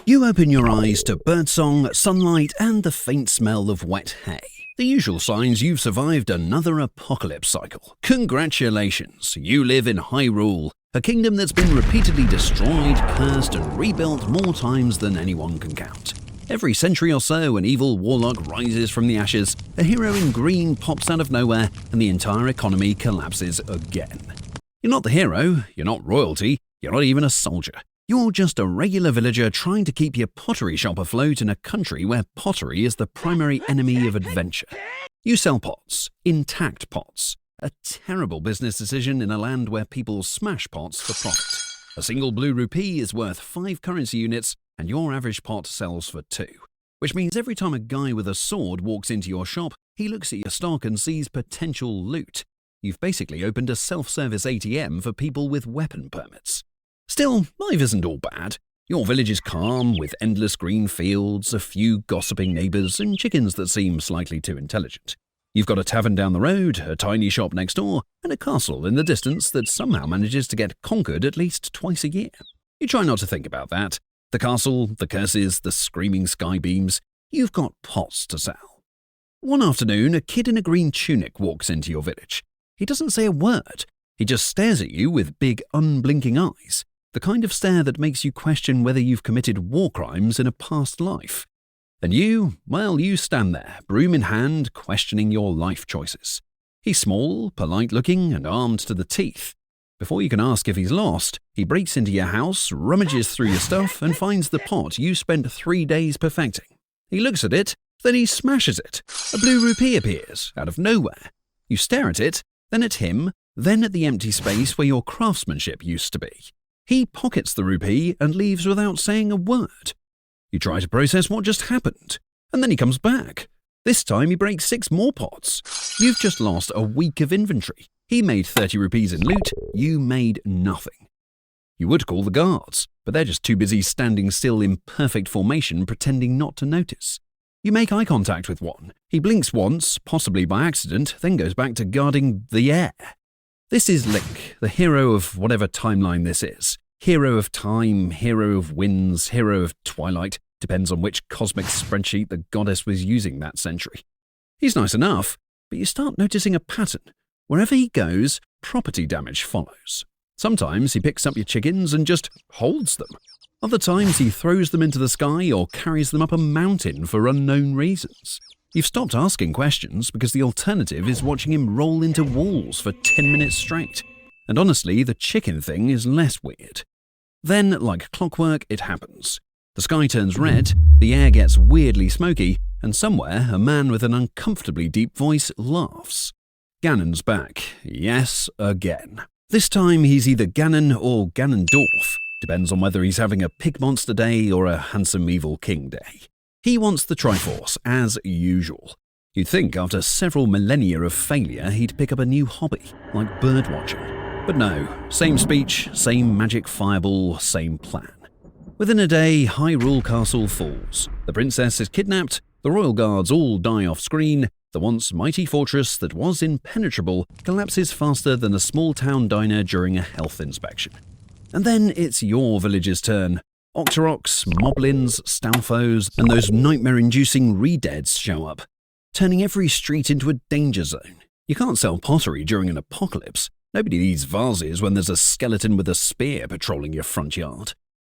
You open your eyes to birdsong, sunlight, and the faint smell of wet hay. The usual signs you've survived another apocalypse cycle. Congratulations, you live in Hyrule, a kingdom that's been repeatedly destroyed, cursed, and rebuilt more times than anyone can count. Every century or so, an evil warlock rises from the ashes, a hero in green pops out of nowhere, and the entire economy collapses again. You're not the hero, you're not royalty, you're not even a soldier. You're just a regular villager trying to keep your pottery shop afloat in a country where pottery is the primary enemy of adventure. You sell pots, intact pots. A terrible business decision in a land where people smash pots for profit. A single blue rupee is worth 5 currency units, and your average pot sells for 2. Which means every time a guy with a sword walks into your shop, he looks at your stock and sees potential loot. You've basically opened a self-service ATM for people with weapon permits. Still, life isn't all bad. Your village is calm, with endless green fields, a few gossiping neighbours, and chickens that seem slightly too intelligent. You've got a tavern down the road, a tiny shop next door, and a castle in the distance that somehow manages to get conquered at least twice a year. You try not to think about that. The castle, the curses, the screaming sky beams. You've got pots to sell. One afternoon, a kid in a green tunic walks into your village. He doesn't say a word. He just stares at you with big, unblinking eyes. The kind of stare that makes you question whether you've committed war crimes in a past life. And you stand there, broom in hand, questioning your life choices. He's small, polite-looking, and armed to the teeth. Before you can ask if he's lost, he breaks into your house, rummages through your stuff, and finds the pot you spent 3 days perfecting. He looks at it, then he smashes it. A blue rupee appears, out of nowhere. You stare at it, then at him, then at the empty space where your craftsmanship used to be. He pockets the rupee and leaves without saying a word. You try to process what just happened, and then he comes back. This time he breaks 6 more pots. You've just lost a week of inventory. He made 30 rupees in loot, you made nothing. You would call the guards, but they're just too busy standing still in perfect formation pretending not to notice. You make eye contact with one. He blinks once, possibly by accident, then goes back to guarding the air. This is Link, the hero of whatever timeline this is. Hero of time, hero of winds, hero of twilight, depends on which cosmic spreadsheet the goddess was using that century. He's nice enough, but you start noticing a pattern. Wherever he goes, property damage follows. Sometimes he picks up your chickens and just holds them. Other times he throws them into the sky or carries them up a mountain for unknown reasons. You've stopped asking questions because the alternative is watching him roll into walls for 10 minutes straight. And honestly, the chicken thing is less weird. Then, like clockwork, it happens. The sky turns red, the air gets weirdly smoky, and somewhere a man with an uncomfortably deep voice laughs. Ganon's back. Yes, again. This time he's either Ganon or Ganondorf. Depends on whether he's having a pig monster day or a handsome evil king day. He wants the Triforce, as usual. You'd think after several millennia of failure he'd pick up a new hobby, like birdwatching. But no, same speech, same magic fireball, same plan. Within a day, Hyrule Castle falls. The princess is kidnapped, the royal guards all die off screen, the once mighty fortress that was impenetrable collapses faster than a small-town diner during a health inspection. And then it's your village's turn. Octoroks, Moblins, Stalfos, and those nightmare-inducing re-deads show up, turning every street into a danger zone. You can't sell pottery during an apocalypse. Nobody needs vases when there's a skeleton with a spear patrolling your front yard.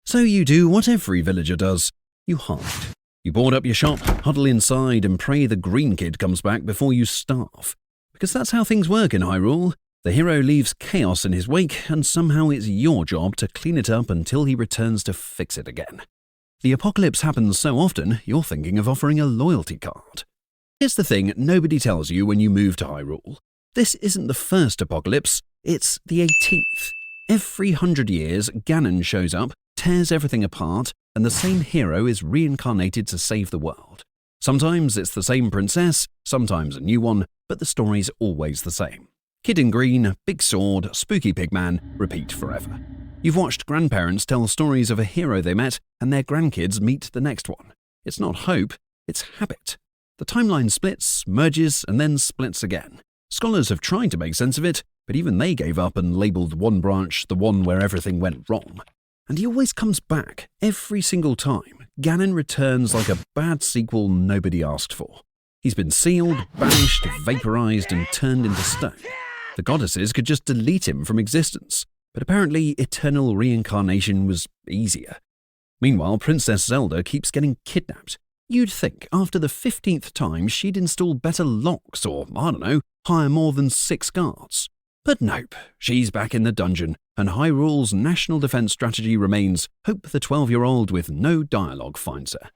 So you do what every villager does. You hide. You board up your shop, huddle inside, and pray the green kid comes back before you starve. Because that's how things work in Hyrule. The hero leaves chaos in his wake, and somehow it's your job to clean it up until he returns to fix it again. The apocalypse happens so often, you're thinking of offering a loyalty card. Here's the thing nobody tells you when you move to Hyrule. This isn't the first apocalypse, it's the 18th. Every 100 years, Ganon shows up, tears everything apart, and the same hero is reincarnated to save the world. Sometimes it's the same princess, sometimes a new one, but the story's always the same. Kid in green, big sword, spooky pigman, repeat forever. You've watched grandparents tell stories of a hero they met, and their grandkids meet the next one. It's not hope, it's habit. The timeline splits, merges, and then splits again. Scholars have tried to make sense of it, but even they gave up and labelled one branch the one where everything went wrong. And he always comes back, every single time, Ganon returns like a bad sequel nobody asked for. He's been sealed, banished, vaporized, and turned into stone. The goddesses could just delete him from existence, but apparently eternal reincarnation was easier. Meanwhile, Princess Zelda keeps getting kidnapped. You'd think after the 15th time she'd install better locks or, I don't know, hire more than 6 guards. But nope, she's back in the dungeon, and Hyrule's national defense strategy remains hope the 12-year-old with no dialogue finds her.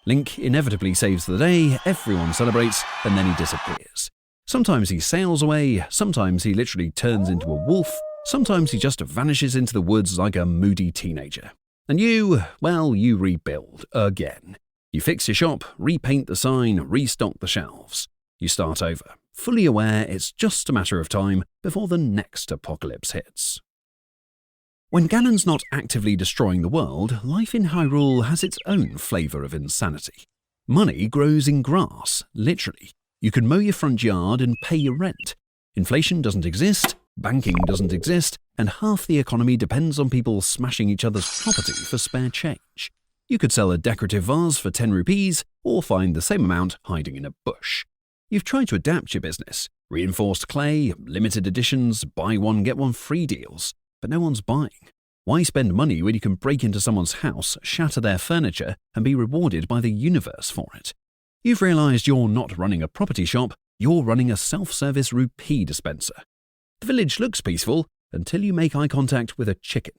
Link inevitably saves the day, everyone celebrates, and then he disappears. Sometimes he sails away, sometimes he literally turns into a wolf, sometimes he just vanishes into the woods like a moody teenager. And you, well, you rebuild again. You fix your shop, repaint the sign, restock the shelves. You start over, fully aware it's just a matter of time before the next apocalypse hits. When Ganon's not actively destroying the world, life in Hyrule has its own flavour of insanity. Money grows in grass, literally. You can mow your front yard and pay your rent. Inflation doesn't exist, banking doesn't exist, and half the economy depends on people smashing each other's property for spare change. You could sell a decorative vase for 10 rupees or find the same amount hiding in a bush. You've tried to adapt your business, reinforced clay, limited editions, buy one get one free deals, but no one's buying. Why spend money when you can break into someone's house, shatter their furniture, and be rewarded by the universe for it? You've realised you're not running a property shop, you're running a self-service rupee dispenser. The village looks peaceful until you make eye contact with a chicken.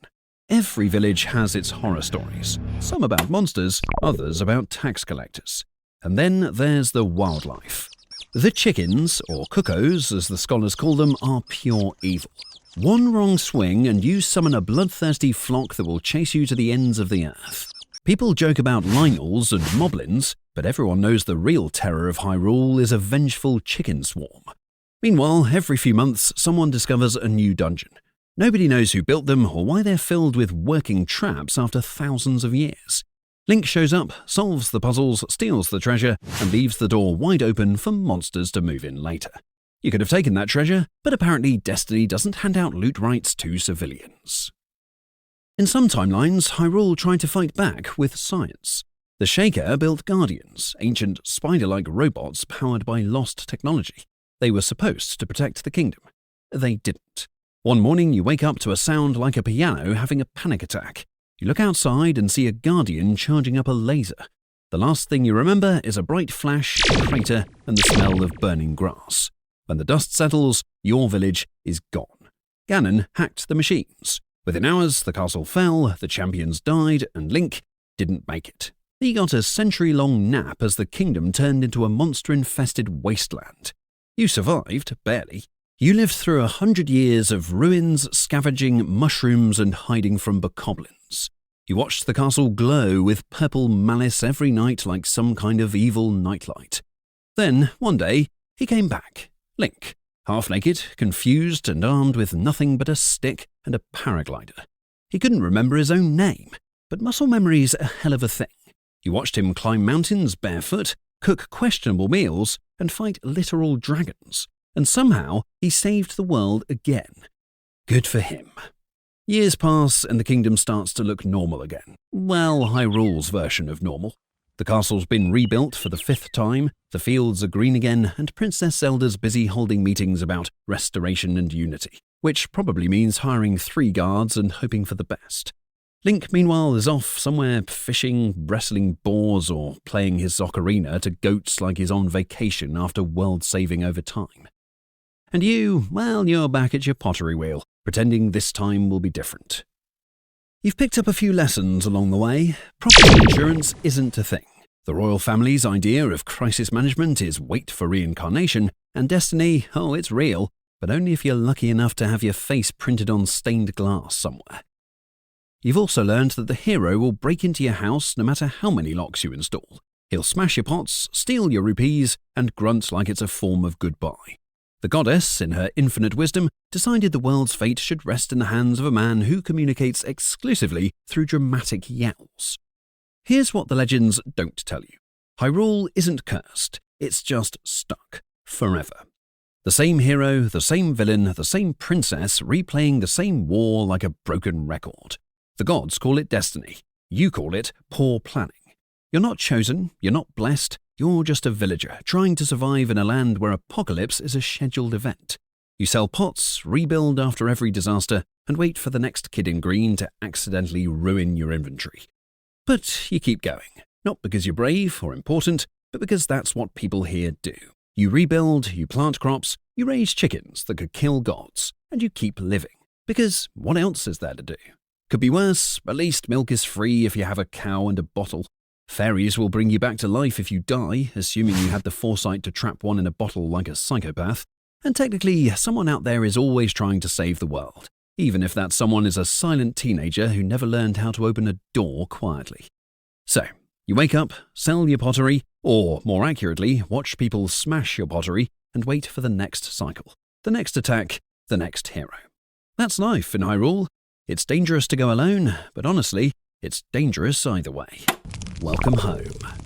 Every village has its horror stories, some about monsters, others about tax collectors. And then there's the wildlife. The chickens, or cuckoos as the scholars call them, are pure evil. One wrong swing and you summon a bloodthirsty flock that will chase you to the ends of the earth. People joke about Lynels and Moblins, but everyone knows the real terror of Hyrule is a vengeful chicken swarm. Meanwhile, every few months, someone discovers a new dungeon. Nobody knows who built them or why they're filled with working traps after thousands of years. Link shows up, solves the puzzles, steals the treasure, and leaves the door wide open for monsters to move in later. You could have taken that treasure, but apparently Destiny doesn't hand out loot rights to civilians. In some timelines, Hyrule tried to fight back with science. The Shaker built Guardians, ancient spider-like robots powered by lost technology. They were supposed to protect the kingdom. They didn't. One morning you wake up to a sound like a piano having a panic attack. You look outside and see a Guardian charging up a laser. The last thing you remember is a bright flash, a crater, and the smell of burning grass. When the dust settles, your village is gone. Ganon hacked the machines. Within hours, the castle fell, the champions died, and Link didn't make it. He got a century-long nap as the kingdom turned into a monster-infested wasteland. You survived, barely. You lived through 100 years of ruins, scavenging, mushrooms, and hiding from bokoblins. You watched the castle glow with purple malice every night like some kind of evil nightlight. Then, one day, he came back. Link, half-naked, confused, and armed with nothing but a stick and a paraglider. He couldn't remember his own name, but muscle memory's a hell of a thing. You watched him climb mountains barefoot, cook questionable meals, and fight literal dragons. And somehow, he saved the world again. Good for him. Years pass and the kingdom starts to look normal again. Well, Hyrule's version of normal. The castle's been rebuilt for the 5th time, the fields are green again, and Princess Zelda's busy holding meetings about restoration and unity, which probably means hiring 3 guards and hoping for the best. Link, meanwhile, is off somewhere fishing, wrestling boars, or playing his ocarina to goats like he's on vacation after world-saving over time. And you, well, you're back at your pottery wheel, pretending this time will be different. You've picked up a few lessons along the way. Property insurance isn't a thing. The royal family's idea of crisis management is wait for reincarnation, and Destiny, oh, it's real, but only if you're lucky enough to have your face printed on stained glass somewhere. You've also learned that the hero will break into your house no matter how many locks you install. He'll smash your pots, steal your rupees, and grunt like it's a form of goodbye. The goddess, in her infinite wisdom, decided the world's fate should rest in the hands of a man who communicates exclusively through dramatic yells. Here's what the legends don't tell you. Hyrule isn't cursed, it's just stuck. Forever. The same hero, the same villain, the same princess replaying the same war like a broken record. The gods call it destiny. You call it poor planning. You're not chosen, you're not blessed, you're just a villager trying to survive in a land where apocalypse is a scheduled event. You sell pots, rebuild after every disaster, and wait for the next kid in green to accidentally ruin your inventory. But you keep going, not because you're brave or important, but because that's what people here do. You rebuild, you plant crops, you raise chickens that could kill gods, and you keep living. Because what else is there to do? Could be worse, at least milk is free if you have a cow and a bottle. Fairies will bring you back to life if you die, assuming you had the foresight to trap one in a bottle like a psychopath. And technically, someone out there is always trying to save the world, even if that someone is a silent teenager who never learned how to open a door quietly. So, you wake up, sell your pottery, or more accurately, watch people smash your pottery and wait for the next cycle, the next attack, the next hero. That's life in Hyrule. It's dangerous to go alone, but honestly, it's dangerous either way. Welcome home.